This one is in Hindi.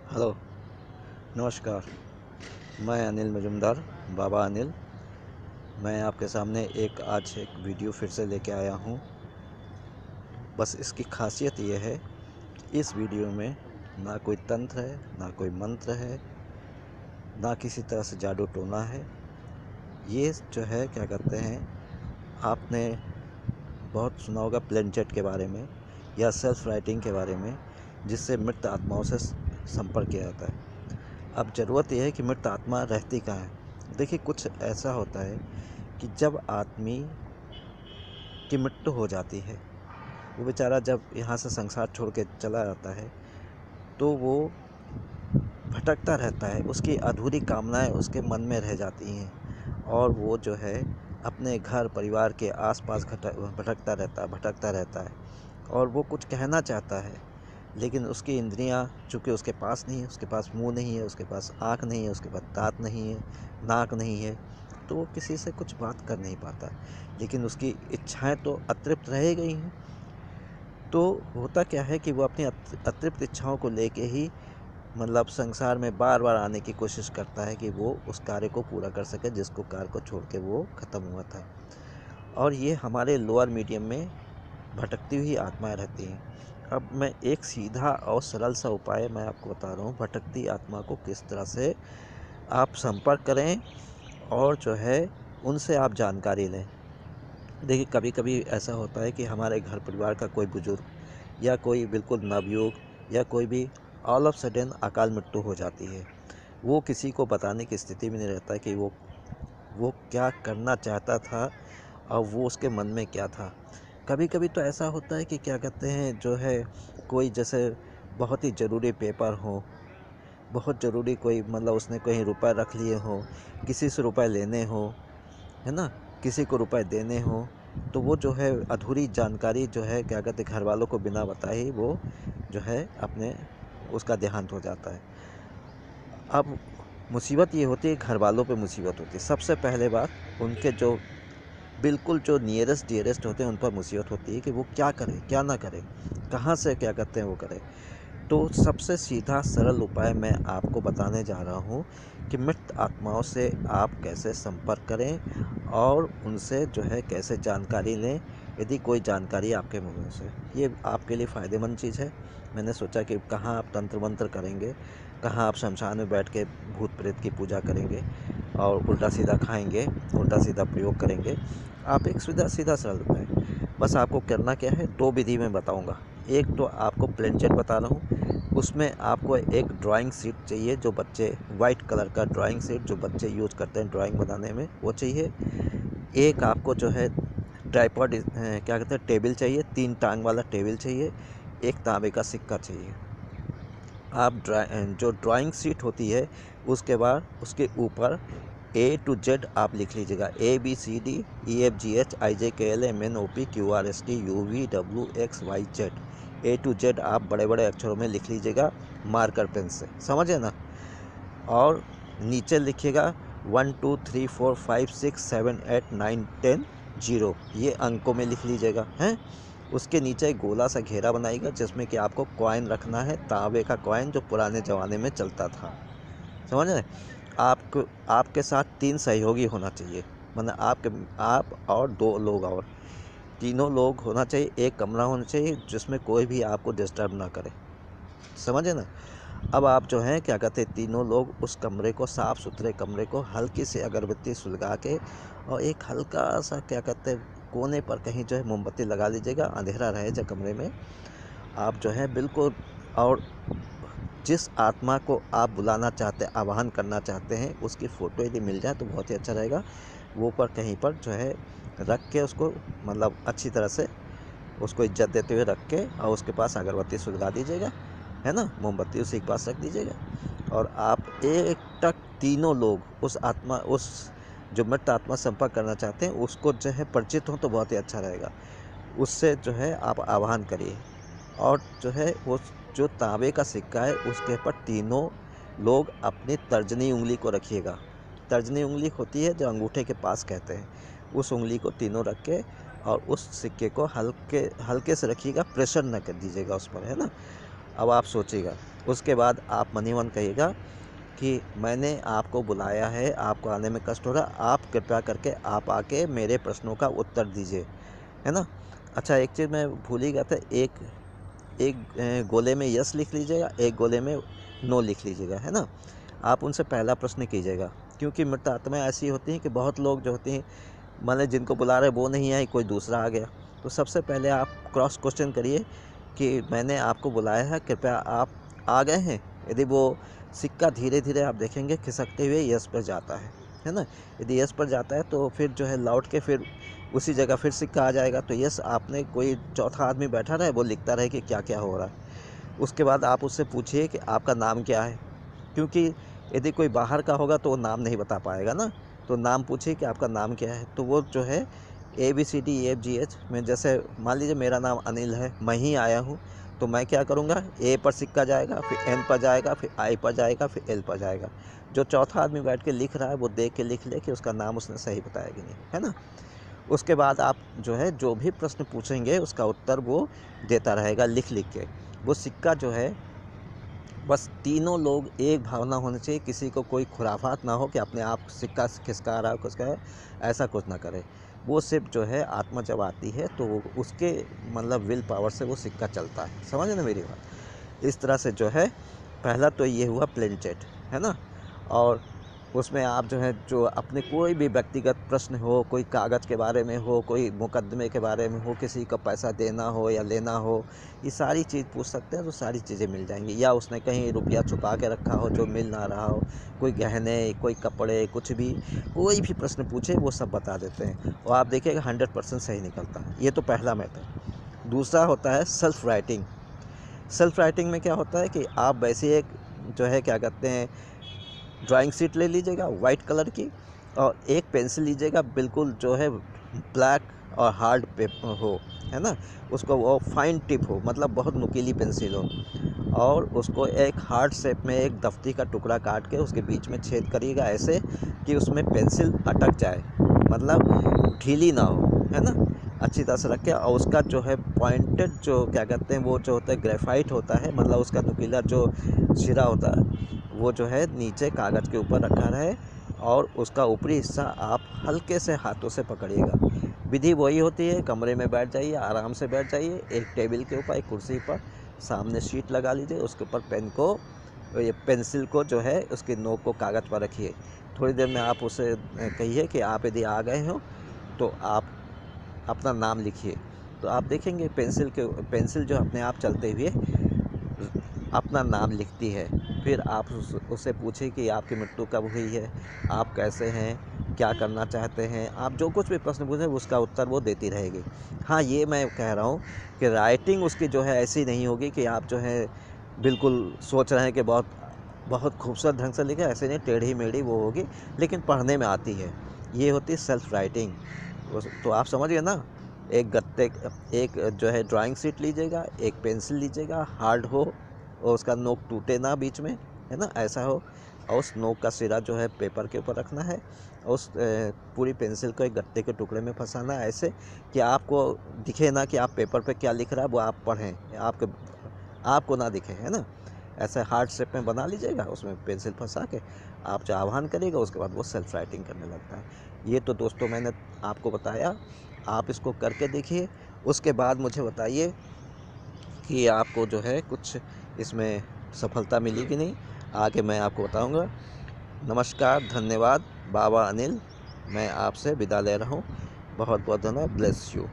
हेलो, नमस्कार। मैं अनिल मजुमदार, बाबा अनिल। मैं आपके सामने आज एक वीडियो फिर से लेके आया हूँ। बस इसकी खासियत ये है, इस वीडियो में ना कोई तंत्र है, ना कोई मंत्र है, ना किसी तरह से जादू टोना है। ये जो है क्या कहते हैं, आपने बहुत सुना होगा प्लेनचेट के बारे में या सेल्फ राइटिंग के बारे में, जिससे मृत आत्माओं से संपर्क किया जाता है। अब ज़रूरत यह है कि मृत आत्मा रहती कहाँ है। देखिए, कुछ ऐसा होता है कि जब आदमी की मृत्यु हो जाती है, वो बेचारा जब यहाँ से संसार छोड़ के चला जाता है, तो वो भटकता रहता है। उसकी अधूरी कामनाएं उसके मन में रह जाती हैं और वो जो है अपने घर परिवार के आसपास भटकता रहता है और वो कुछ कहना चाहता है, लेकिन उसकी इंद्रियां चूँकि उसके पास नहीं है, उसके पास मुंह नहीं है, उसके पास आँख नहीं है, उसके पास दाँत नहीं है, नाक नहीं है, तो वो किसी से कुछ बात कर नहीं पाता। लेकिन उसकी इच्छाएं तो अतृप्त रह गई हैं। तो होता क्या है कि वो अपनी अतृप्त इच्छाओं को लेके ही संसार में बार बार आने की कोशिश करता है कि वो उस कार्य को पूरा कर सके जिसको कार्य को छोड़ के वो ख़त्म हुआ था। और ये हमारे लोअर मीडियम में भटकती हुई आत्माएं रहती हैं। अब मैं एक सीधा और सरल सा उपाय मैं आपको बता रहा हूँ, भटकती आत्मा को किस तरह से आप संपर्क करें और जो है उनसे आप जानकारी लें। देखिए, कभी कभी ऐसा होता है कि हमारे घर परिवार का कोई बुजुर्ग या कोई बिल्कुल नवयुवक या कोई भी ऑल ऑफ सडन अकाल मृत्यु हो जाती है। वो किसी को बताने की स्थिति में नहीं रहता कि वो क्या करना चाहता था और वो उसके मन में क्या था। कभी कभी तो ऐसा होता है कि क्या कहते हैं, जो है कोई जैसे बहुत ही ज़रूरी पेपर हो, बहुत ज़रूरी कोई उसने कहीं रुपए रख लिए हो, किसी से रुपए लेने हो, है ना, किसी को रुपए देने हो, तो वो जो है अधूरी जानकारी जो है क्या कहते हैं, घर वालों को बिना बताए ही वो जो है अपने उसका देहांत हो जाता है। अब मुसीबत ये होती है, घर वालों पे मुसीबत होती है। सबसे पहले बात, उनके जो बिल्कुल जो नियरेस्ट डियरेस्ट होते हैं उन पर मुसीबत होती है कि वो क्या करें क्या ना करें, कहाँ से क्या कहते हैं वो करें। तो सबसे सीधा सरल उपाय मैं आपको बताने जा रहा हूँ कि मृत आत्माओं से आप कैसे संपर्क करें और उनसे जो है कैसे जानकारी लें। यदि कोई जानकारी आपके मुँह से, ये आपके लिए फ़ायदेमंद चीज़ है। मैंने सोचा कि कहाँ आप तंत्र मंत्र करेंगे, कहाँ आप शमशान में बैठ के भूत प्रेत की पूजा करेंगे और उल्टा सीधा खाएंगे, उल्टा सीधा प्रयोग करेंगे। आप एक सीधा सरल उपाय, बस आपको करना क्या है, दो विधि में बताऊंगा। एक तो आपको प्लेनचेट बता रहा हूँ, उसमें आपको एक ड्राइंग शीट चाहिए, जो बच्चे वाइट कलर का ड्राइंग शीट जो बच्चे यूज करते हैं ड्राइंग बनाने में, वो चाहिए। एक आपको जो है ट्राइपॉड क्या कहते हैं, टेबल चाहिए, 3 टांग वाला टेबल चाहिए। एक तांबे का सिक्का चाहिए। आप जो ड्राइंग शीट होती है, उसके बाद उसके ऊपर A to Z आप लिख लीजिएगा, ABCDEFGHIJKLMNOPQRSTUVWXYZ। A to Z आप बड़े बड़े अक्षरों में लिख लीजिएगा मार्कर पेन से, समझे ना। और नीचे लिखिएगा 1 2 3 4 5 6 7 8 9 10 0, ये अंकों में लिख लीजिएगा हैं। उसके नीचे एक गोला सा घेरा बनाइएगा जिसमें कि आपको कॉइन रखना है, तांबे का कॉइन जो पुराने ज़माने में चलता था, समझ रहे। आपको आपके साथ 3 सहयोगी होना चाहिए, आप और 2 लोग, और तीनों लोग होना चाहिए। एक कमरा होना चाहिए जिसमें कोई भी आपको डिस्टर्ब ना करे, समझे ना। अब आप जो हैं क्या कहते हैं, तीनों लोग उस कमरे को, साफ़ सुथरे कमरे को हल्की सी अगरबत्ती सुलगा के और एक हल्का सा क्या कहते हैं कोने पर कहीं जो है मोमबत्ती लगा लीजिएगा, अंधेरा रहे जो कमरे में। आप जो है बिल्कुल, और जिस आत्मा को आप बुलाना चाहते हैं, आवाहन करना चाहते हैं, उसकी फ़ोटो यदि मिल जाए तो बहुत ही अच्छा रहेगा। वो पर कहीं पर जो है रख के उसको अच्छी तरह से उसको इज्जत देते हुए रख के और उसके पास अगरबत्ती सुलगा दीजिएगा, है ना, मोमबत्ती उसी के पास रख दीजिएगा। और आप एक टक तीनों लोग उस जो मृत आत्मा से संपर्क करना चाहते हैं उसको जो है परिचित हों तो बहुत ही अच्छा रहेगा। उससे जो है आप आह्वान करिए और जो है वो जो तांबे का सिक्का है उसके ऊपर तीनों लोग अपनी तर्जनी उंगली को रखिएगा। तर्जनी उंगली होती है जो अंगूठे के पास कहते हैं, उस उंगली को तीनों रख के और उस सिक्के को हल्के हल्के से रखिएगा, प्रेशर न कर दीजिएगा उस पर, है ना। अब आप सोचिएगा। उसके बाद आप मन ही मन कहिएगा कि मैंने आपको बुलाया है, आपको आने में कष्ट हो रहा, आप कृपया करके आप आके मेरे प्रश्नों का उत्तर दीजिए, है ना। अच्छा, एक चीज़ मैं भूल ही गया था, एक एक गोले में यस लिख लीजिएगा, एक गोले में नो लिख लीजिएगा, है ना। आप उनसे पहला प्रश्न कीजिएगा, क्योंकि मृत आत्माएँ ऐसी होती हैं कि बहुत लोग जो होती हैं, मान लें जिनको बुला रहे वो नहीं आए, कोई दूसरा आ गया। तो सबसे पहले आप क्रॉस क्वेश्चन करिए कि मैंने आपको बुलाया है, कृपया आप आ गए हैं। यदि वो सिक्का धीरे धीरे आप देखेंगे खिसकते हुए यस पर जाता है ना। यदि यस पर जाता है तो फिर जो है लौट के फिर उसी जगह फिर सिक्का आ जाएगा, तो यस आपने कोई चौथा आदमी बैठा रहे, वो लिखता रहे कि क्या क्या हो रहा है। उसके बाद आप उससे पूछिए कि आपका नाम क्या है, क्योंकि यदि कोई बाहर का होगा तो वो नाम नहीं बता पाएगा ना। तो नाम पूछिए कि आपका नाम क्या है, तो वो जो है ABCDEFGH में, जैसे मान लीजिए मेरा नाम अनिल है, मैं ही आया हूँ, तो मैं क्या करूँगा, ए पर सिक्का जाएगा, फिर एन पर जाएगा, फिर आई पर जाएगा, फिर एल पर जाएगा। जो चौथा आदमी बैठ के लिख रहा है वो देख के लिख ले कि उसका नाम उसने सही बताया कि नहीं, है ना। उसके बाद आप जो है जो भी प्रश्न पूछेंगे उसका उत्तर वो देता रहेगा लिख लिख के। वो सिक्का जो है, बस तीनों लोग एक भावना होनी चाहिए, किसी को कोई खुराफात ना हो कि अपने आप सिक्का खिसका रहा है कुछ है, ऐसा कुछ ना करे। वो सिर्फ जो है आत्मा जब आती है तो वो उसके मतलब विल पावर से वो सिक्का चलता है, समझे ना मेरी बात। इस तरह से जो है पहला तो ये हुआ प्लेन चैट, है ना। और उसमें आप जो है जो अपने कोई भी व्यक्तिगत प्रश्न हो, कोई कागज़ के बारे में हो, कोई मुकदमे के बारे में हो, किसी को पैसा देना हो या लेना हो, ये सारी चीज़ पूछ सकते हैं, तो सारी चीज़ें मिल जाएंगी। या उसने कहीं रुपया छुपा के रखा हो जो मिल ना रहा हो, कोई गहने, कोई कपड़े, कुछ भी, कोई भी प्रश्न पूछे वो सब बता देते हैं, और आप देखिएगा 100% सही निकलता है। ये तो पहला मेथड। दूसरा होता है सेल्फ राइटिंग। सेल्फ राइटिंग में क्या होता है कि आप वैसे एक जो है क्या कहते हैं, ड्राइंग शीट ले लीजिएगा वाइट कलर की, और एक पेंसिल लीजिएगा बिल्कुल जो है ब्लैक और हार्ड पेपर हो, है ना। उसको वो फाइन टिप हो, मतलब बहुत नुकीली पेंसिल हो, और उसको एक हार्ड शेप में एक दफ्ती का टुकड़ा काट के उसके बीच में छेद करिएगा, ऐसे कि उसमें पेंसिल अटक जाए, मतलब ढीली ना हो, है ना। अच्छी तरह से रखें, और उसका जो है पॉइंटेड जो क्या कहते हैं वो जो होता है ग्रेफाइट होता है, मतलब उसका नुकीला जो सिरा होता है वो जो है नीचे कागज़ के ऊपर रखा रहे, और उसका ऊपरी हिस्सा आप हल्के से हाथों से पकड़िएगा। विधि वही होती है, कमरे में बैठ जाइए, आराम से बैठ जाइए, एक टेबल के ऊपर, एक कुर्सी पर, सामने शीट लगा लीजिए, उसके ऊपर पेन को, ये पेंसिल को जो है उसकी नोक को कागज़ पर रखिए। थोड़ी देर में आप उसे कहिए कि आप यदि आ गए हो तो आप अपना नाम लिखिए। तो आप देखेंगे पेंसिल जो अपने आप चलते हुए अपना नाम लिखती है। फिर आप उससे पूछिए कि आपकी मृत्यु कब हुई है, आप कैसे हैं, क्या करना चाहते हैं, आप जो कुछ भी प्रश्न पूछें उसका उत्तर वो देती रहेगी। हाँ, ये मैं कह रहा हूँ कि राइटिंग उसकी जो है ऐसी नहीं होगी कि आप जो है बिल्कुल सोच रहे हैं कि बहुत बहुत खूबसूरत ढंग से लिखे, ऐसे नहीं, टेढ़ी मेढ़ी वो होगी, लेकिन पढ़ने में आती है। ये होती है सेल्फ राइटिंग। तो आप समझिए ना, एक गत्ते एक जो है ड्राइंग शीट लीजिएगा, एक पेंसिल लीजिएगा, हार्ड हो और उसका नोक टूटे ना बीच में, है ना, ऐसा हो, और उस नोक का सिरा जो है पेपर के ऊपर रखना है, और उस पूरी पेंसिल को एक गत्ते के टुकड़े में फंसाना है, ऐसे कि आपको दिखे ना कि आप पेपर पे क्या लिख रहा है, वो आप पढ़ें, आपको ना दिखे, है ना। ऐसे हार्ड शेप में बना लीजिएगा, उसमें पेंसिल फंसा के आप जो आह्वान करिएगा, उसके बाद वो सेल्फ राइटिंग करने लगता है। ये तो दोस्तों मैंने आपको बताया, आप इसको करके देखिए, उसके बाद मुझे बताइए कि आपको जो है कुछ इसमें सफलता मिली कि नहीं, आगे मैं आपको बताऊंगा। नमस्कार, धन्यवाद, बाबा अनिल, मैं आपसे विदा ले रहा हूँ। बहुत बहुत धन्यवाद, ब्लेस यू।